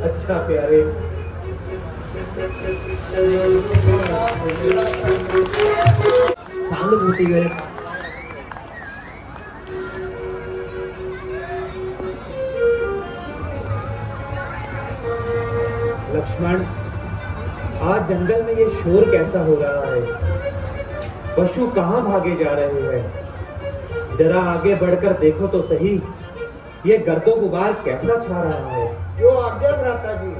अच्छा प्यारे, सहानुभूति मेरे लक्ष्मण, आज जंगल में ये शोर कैसा हो रहा है? पशु कहाँ भागे जा रहे हैं? जरा आगे बढ़कर देखो तो सही, ये गर्दो गुबार कैसा छा रहा है? जो आज्ञा भ्राता जी।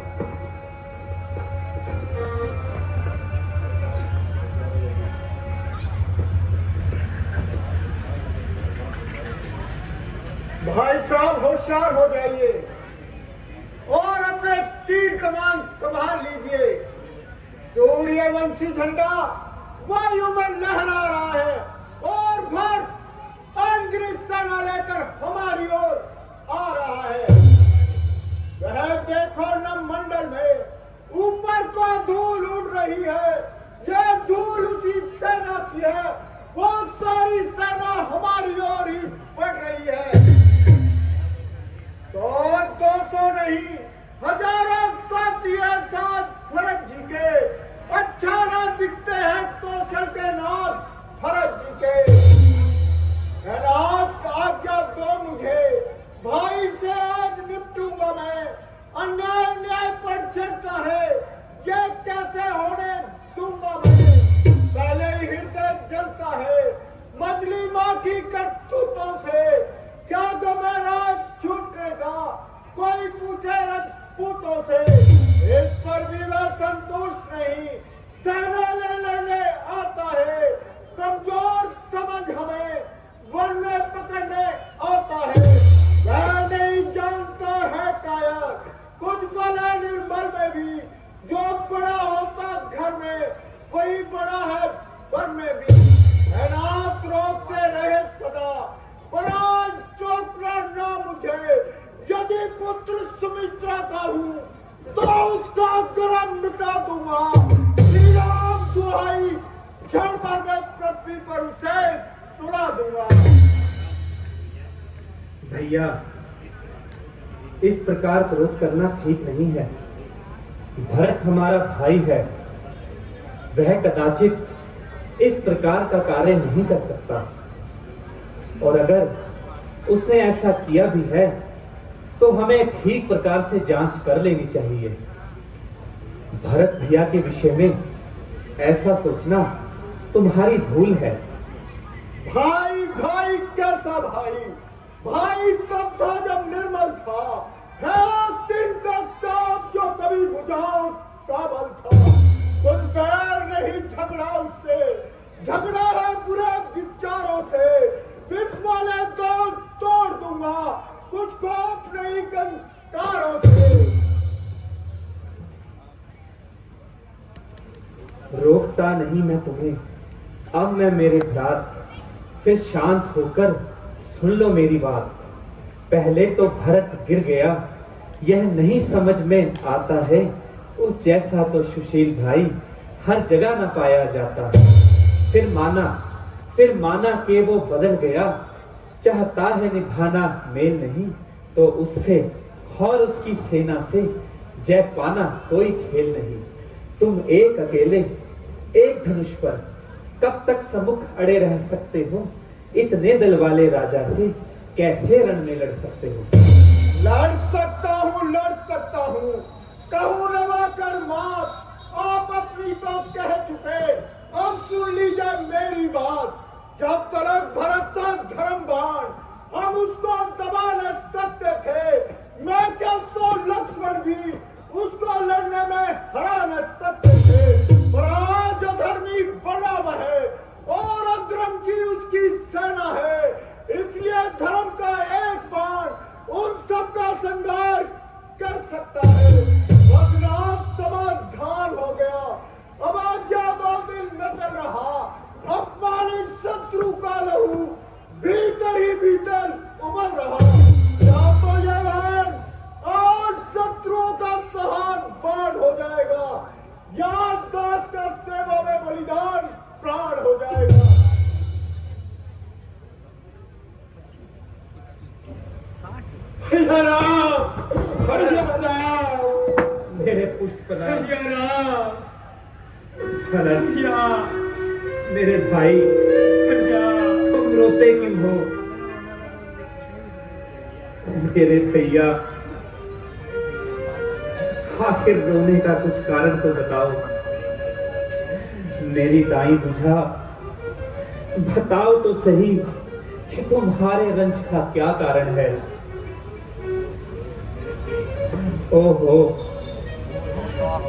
भाई साहब होशियार हो जाइए और अपने तीर कमान संभाल लीजिए। सूर्यवंशी झंडा वायु में लहरा रहा है और भर अंग्रेज सेना लेकर हमारी ओर आ रहा है। वह देखो न मंडल में ऊपर को धूल उड़ रही है, यह धूल उसी सेना की है। वो सारी सेना हमारी ओर ही बढ़ रही है। 100-200 नहीं, हजारों साथी हैं साथ भरत जी के। अच्छा ना दिखते हैं तो चलते नाथ भरत जी के। नाथ आज्ञा दो मुझे, भाई से आज निपटूंगा मैं। अन्याय न्याय पर चढ़ता है, ये कैसे होने दूंगा मैं। पहले ही हृदय जलता है मजली माँ की करतूतों से। क्या तो मेरा छूटेगा, कोई पूछे रजपूतों से। इस पर भी वह संतुष्ट नहीं, सेना ले लेने आता है। कमजोर समझ हमें वन में पकड़ने आता है। वह नहीं जानता है कायर, कुछ भला निर्बल में भी। जो बड़ा होता घर में, वही बड़ा है वन में भी। नाथ रोकते रहे सदा, पर आज चोटना न मुझे। यदि पुत्र सुमित्रा का हूँ तो उसका गरम मिटा दूंगा। श्री राम दुहाई, क्षण भर में पृथ्वी पर उसे सुला दूंगा। भैया, इस प्रकार क्रोध करना ठीक नहीं है। भरत हमारा भाई है, वह कदाचित इस प्रकार का कार्य नहीं कर सकता। और अगर उसने ऐसा किया भी है तो हमें ठीक प्रकार से जांच कर लेनी चाहिए। भरत भैया के विषय में ऐसा सोचना तुम्हारी भूल है। भाई भाई कैसा भाई? भाई तब था जब निर्मल था, है आस्तीन का सांप जो कभी बुझाओ का बल था। कुछ बैर नहीं झगड़ा उससे, झगड़ा है बुरे विचारों से। विष वाले तो तोड़ दूंगा, कुछ खौफ नहीं कंकारों से। रोकता नहीं मैं तुम्हें, अब मैं मेरे भ्रात, फिर शांत होकर सुन लो मेरी बात। पहले तो भरत गिर गया, यह नहीं समझ में आता है। उस जैसा तो सुशील भाई हर जगह न पाया जाता। फिर माना कि वो बदल गया। चाहता है निभाना मेल नहीं, तो उससे और उसकी सेना से जय पाना कोई खेल नहीं। तुम एक अकेले एक धनुष पर कब तक सम्मुख अड़े रह सकते हो? इतने दल वाले राजा से कैसे रण में लड़ सकते हो? लड़ सकता हूँ, कहूँ नवा कर मात। आप अपनी तो कह चुके, अब सुन लीजिए मेरी बात। जब तलक भरत था धर्म बाण, हम उसको दबा न सकते थे। मैं क्या सो लक्ष्मण भी उसको लड़ने में हरा न सकते थे। पर आज अधर्मी बड़ा वह है और अधर्म की उसकी सेना है। इसलिए धर्म का एक बाण उन सबका संहार कर सकता है। बदनाम समाधान हो गया, अब आज्ञा 2 दिन न चल रहा। अपमानित शत्रु का लहू भीतर ही भीतर उमड़ रहा। या तो यह प्रणाम। भैया भरत, भैया मेरे भाई, तुम रोते क्यों हो? मेरे भैया, आखिर रोने का कुछ कारण तो बताओ। मेरी दाई बुझा, बताओ तो सही कि तुम्हारे रंज का क्या कारण है। ओहो,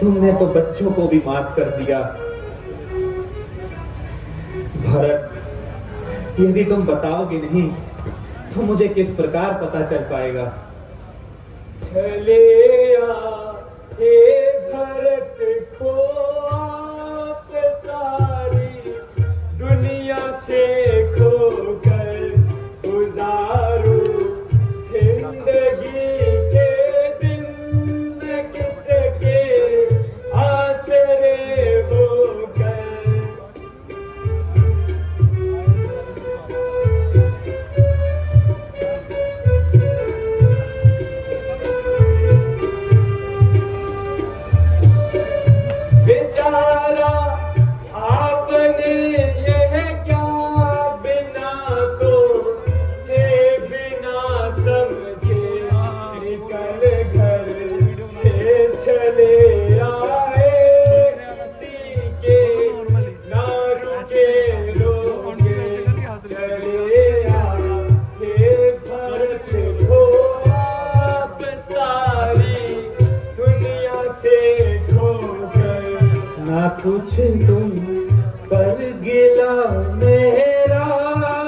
तुमने तो बच्चों को भी माफ कर दिया। भरत, यदि तुम बताओगे नहीं तो मुझे किस प्रकार पता चल पाएगा? चले हे भरत को आप सारी दुनिया से खोकर गुजारो जिंदगी के दिन किसके आसरे होकर। बेचारा आपने यह क्या बिना सोचे बिना समझे निकल घर से चले आए। किसी के ना रुके रोके चले आए भरत को आप सारी दुनिया से ना कुछ तुम पर गिला मेरा,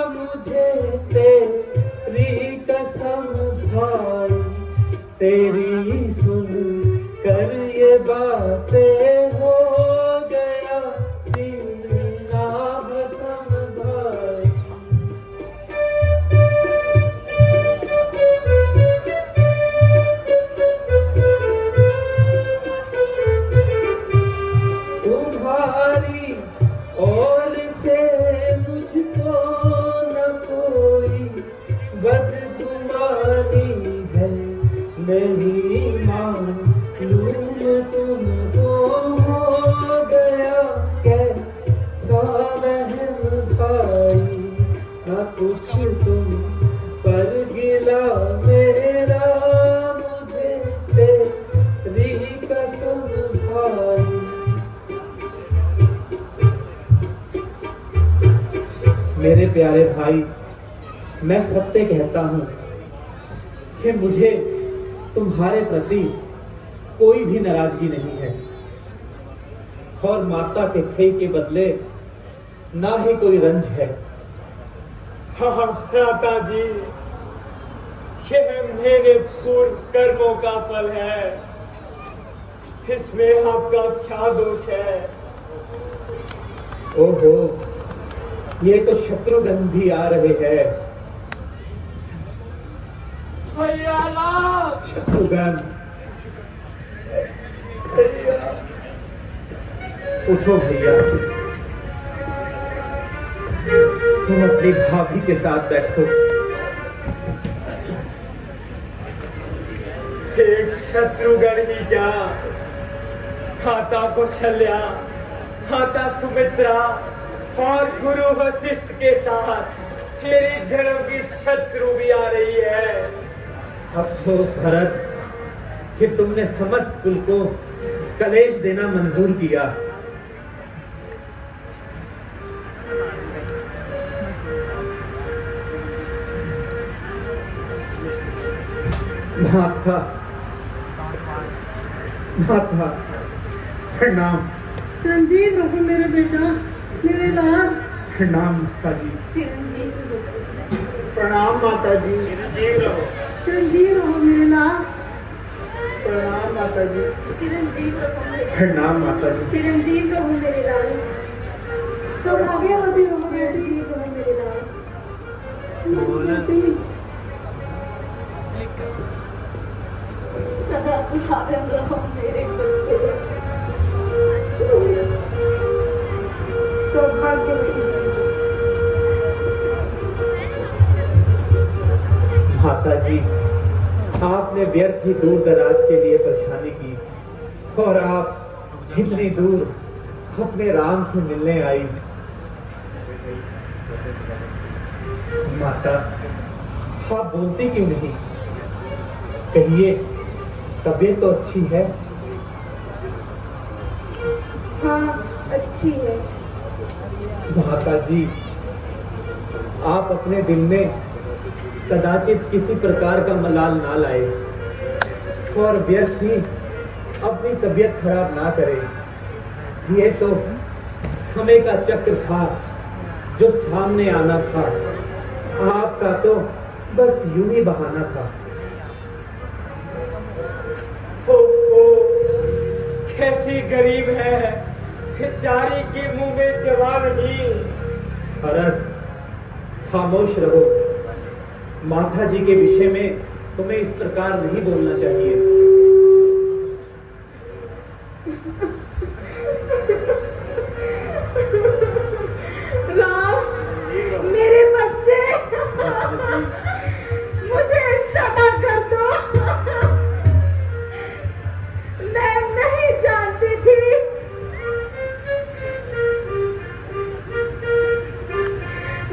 मुझे तेरी कसम भाई, तेरी सुन कर ये बातें हो गया सीना भस्म भाई। तुम्हारी ओर से मुझको न कोई बदगुमानी है, नहीं मालूम तुमको हो गया कैसा रहम पाई। न कुछ तुम पर गिला मेरा, मुझे तेरी कसम भाई। मेरे प्यारे भाई, मैं सत्य कहता हूं कि मुझे तुम्हारे प्रति कोई भी नाराजगी नहीं है, और माता के खेल के बदले ना ही कोई रंज है। हाँ भ्राता जी, यह मेरे पूर्व कर्मों का फल है, इसमें आपका क्या दोष है? ओहो, ये तो शत्रुघ्न भी आ रहे हैं। भैया राम, शत्रुघ्न, भैया उठो भैया, तुम अपनी भाभी के साथ बैठो। एक शत्रुघ्न ही क्या, माता कौशल्या, माता सुमित्रा और गुरु वशिष्ठ के साथ मेरी जन्म की शत्रु भी आ रही है। अफसोस भरत कि तुमने समस्त कुल को कलेश देना मंजूर किया। माता, माता, प्रणाम। चिरंजीव रहो मेरे बेटा, मेरे लाल। प्रणाम माता जी। प्रणाम माता जी। चिरंजीव रहो। चिरंजीव रहो मेरे लाल। प्रणाम माता जी। चिरंजीव रहो मेरे लाल। प्रणाम माता जी। चिरंजीव रहो मेरे लाल। सौभाग्यवती रहो बेटी, रहो मेरे लाल। सदा सुहागन रहो मेरे बच्चे। सौभाग्यवती माता जी, आपने व्यर्थ ही दूर दराज के लिए परेशानी की। और आप इतनी दूर अपने राम से मिलने आई। माता, आप बोलती क्यों नहीं? कहिए, तबीयत तो अच्छी है? हाँ, अच्छी है। माता जी, आप अपने दिल में कदाचित किसी प्रकार का मलाल ना लाए और व्यर्थ ही अपनी तबीयत खराब ना करें। ये तो समय का चक्र था जो सामने आना था। आपका तो बस यूं ही बहाना था। ओ, कैसी गरीब है, बेचारी के मुंह में जवाब नहीं। भरत, खामोश रहो। माता जी के विषय में तुम्हें इस प्रकार नहीं बोलना चाहिए। राम, मेरे बच्चे, मुझे क्षमा कर दो। मैं नहीं जानती थी,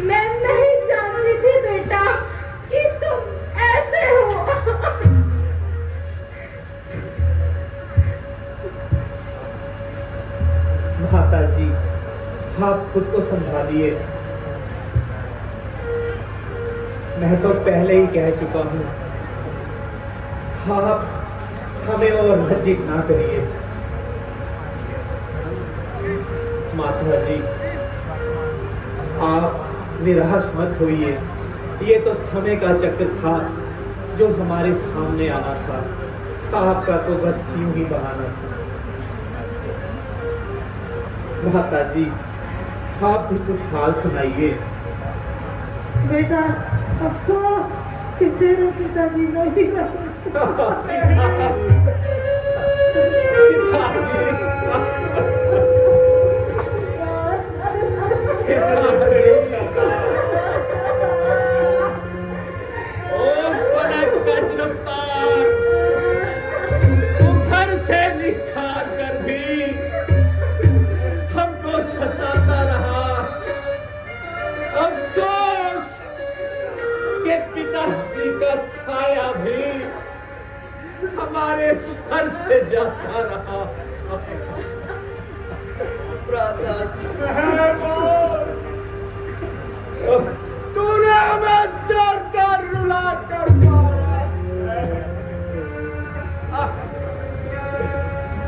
मैं नहीं जानती थी बेटा कि तुम ऐसे हो। माता जी, आप खुद को संभालिए। मैं तो पहले ही कह चुका हूं, आप हमें और लज्जित ना करिए। माता जी, आप निराश मत होइए। ये तो समय का चक्र था जो हमारे सामने आना था। आपका तो बस यूं ही बहाना था। माता जी, आप भी कुछ हाल सुनाइए। बेटा, अफसोस कि तेरे पिताजी नहीं रहे। ओ फलक का गिरफ्तार, तू घर से निकाल कर भी हमको सताता रहा। अफसोस के पिताजी का साया भी हमारे सर से जाता रहा। तूने हमें दर दर रुला कर मारा है।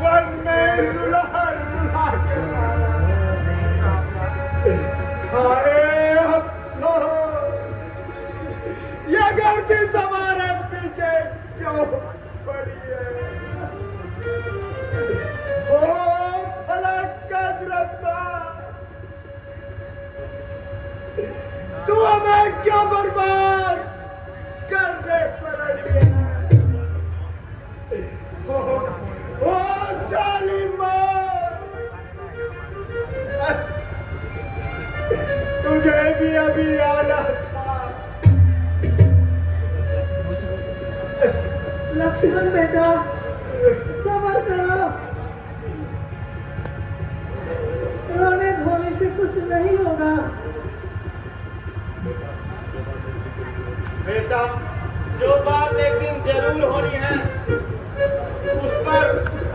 वन में रुला रुला कर मारा। हाय अफसोस, ये गर्दी हमारे पीछे क्यों पड़ी है? ओ फलक का गिरफ्तार, तू हमें क्यों बर्बाद करने पर अड़ी है? ओ जालिमा, तुझे भी अभी आना था। लक्ष्मण बेटा, सब्र करो। रोने धोने से कुछ नहीं होगा। बेटा, जो बात एक दिन जरूर होनी है, उस पर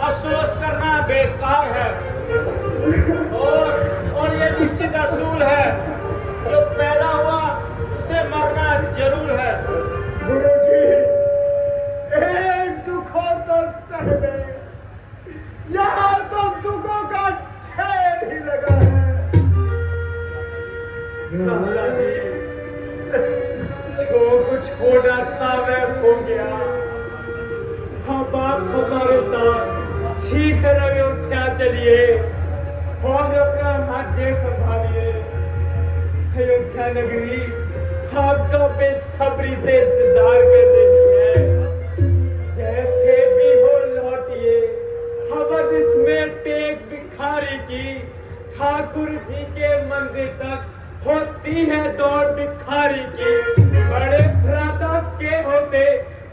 अफसोस करना बेकार है। और ये निश्चित असूल है, जो पैदा हुआ उसे मरना जरूर है। गुरुजी, एक दुख हो तो सह ले, यहाँ तो दुखों का ढेर ही लगा है। दादाजी, जो कुछ होना था वह हो गया। अब आप हमारे साथ शीघ्र अयोध्या चलिए और अपना राज्य संभालिए। अयोध्या नगरी आपका बेसब्री से इंतजार कर रही है। जैसे भी हो लौटिए। अवध इसमें टेक भिखारी की ठाकुर जी के मंदिर तक होती है दौड़ भिखारी की। बड़े भ्राता के होते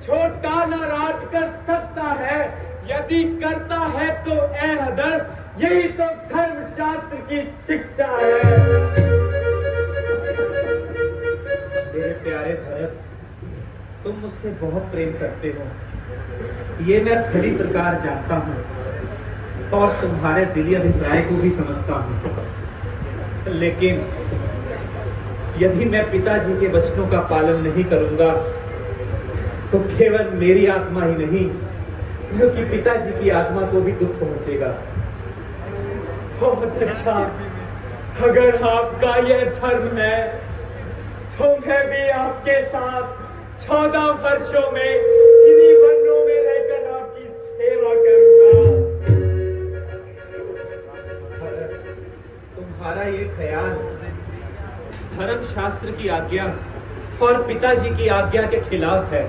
छोटा नाराज कर सकता है, यदि यदि करता है तो ऐ हदर, यही तो धर्मशास्त्र की शिक्षा है। मेरे प्यारे भरत, तुम मुझसे बहुत प्रेम करते हो, ये मैं भली प्रकार जानता हूँ और तुम्हारे दिली अभिप्राय को भी समझता हूँ। लेकिन यदि मैं पिताजी के वचनों का पालन नहीं करूंगा तो केवल मेरी आत्मा ही नहीं, क्योंकि पिताजी की आत्मा को भी दुख पहुंचेगा। बहुत अच्छा, अगर आपका यह धर्म है तो मैं भी आपके साथ 14 वर्षों में इन्हीं वनों में रहकर आपकी सेवा करूंगा। तुम्हारा ये ख्याल धर्म शास्त्र की आज्ञा और पिताजी की आज्ञा के खिलाफ है।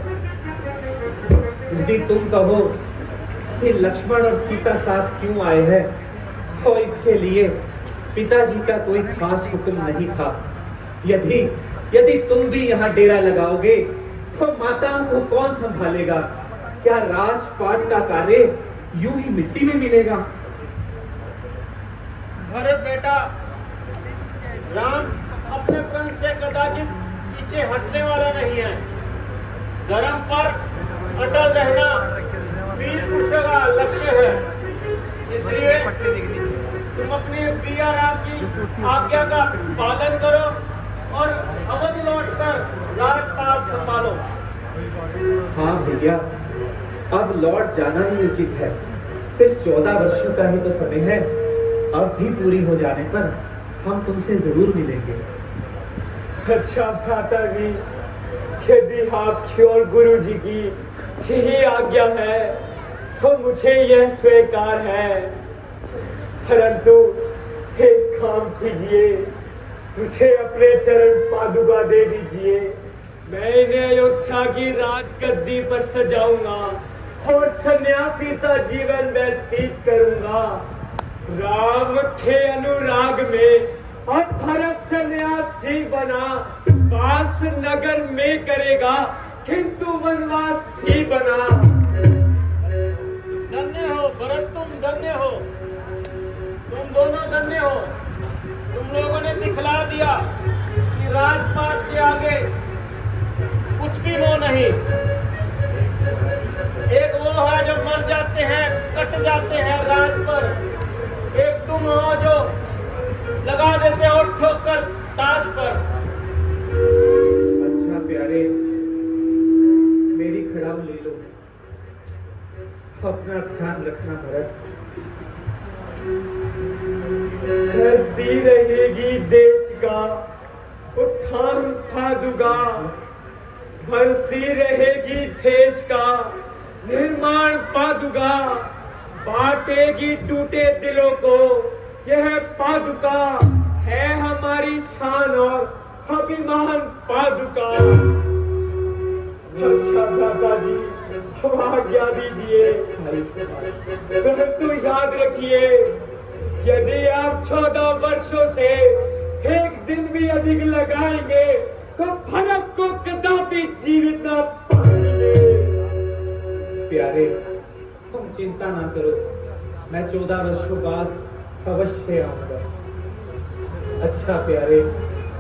यदि तुम कहो कि लक्ष्मण और सीता साथ क्यों आए हैं, तो इसके लिए पिताजी का कोई खास हुक्म नहीं था। यदि तुम भी यहाँ डेरा लगाओगे तो माताओं को कौन संभालेगा? क्या राजपाट का कार्य यूं ही मिट्टी में मिलेगा? भरत बेटा, राम अपने प्रण से कदाचित पीछे हटने वाला नहीं है। धर्म पर अटल रहना वीर पुरुषों का लक्ष्य है। इसलिए तुम अपने प्रिया राम की आज्ञा का पालन करो और अवध लौटकर राजपाट संभालो। हाँ भैया, अब लौट जाना ही उचित है। सिर्फ 14 वर्षों का ही तो समय है। अब भी पूरी हो जाने पर हम तुमसे जरूर मिलेंगे। अच्छा भ्राता जी, यदि आपकी और गुरु जी की यही आज्ञा है तो मुझे यह स्वीकार है। परंतु एक काम कीजिए, मुझे अपने चरण पादुका दे दीजिए। मैं इन्हें अयोध्या की राजगद्दी पर सजाऊंगा और सन्यासी सा जीवन व्यतीत करूंगा। राम के अनुराग में अब भरत सन्यासी बना वास नगर में करेगा, किंतु वनवास ही बना। धन्य हो भरत, तुम धन्य हो, तुम दोनों धन्य हो। तुम लोगों ने दिखला दिया कि राजपाट के आगे कुछ भी मोह नहीं। एक वो है जो मर जाते हैं, कट जाते हैं राज पर। एक तुम हो जो लगा देते हो ठोकर ताज पर। अच्छा प्यारे, मेरी खड़ाऊ ले लो। अपना ध्यान रखना भरत। धरती रहेगी देश का उत्थान पादुका, भरती रहेगी देश का निर्माण पादुका, बांटेगी टूटे दिलों को यह पादुका है हमारी शान और अभिमान पादुका। अच्छा दादा जी, आज्ञा दीजिए, परंतु याद रखिए, यदि आप 14 वर्षों से एक दिन भी अधिक लगाएंगे तो भरत को कदापि जीवित न पाएंगे। प्यारे, तुम चिंता ना करो, मैं 14 वर्षों बाद अवश्य आऊंगा। अच्छा प्यारे,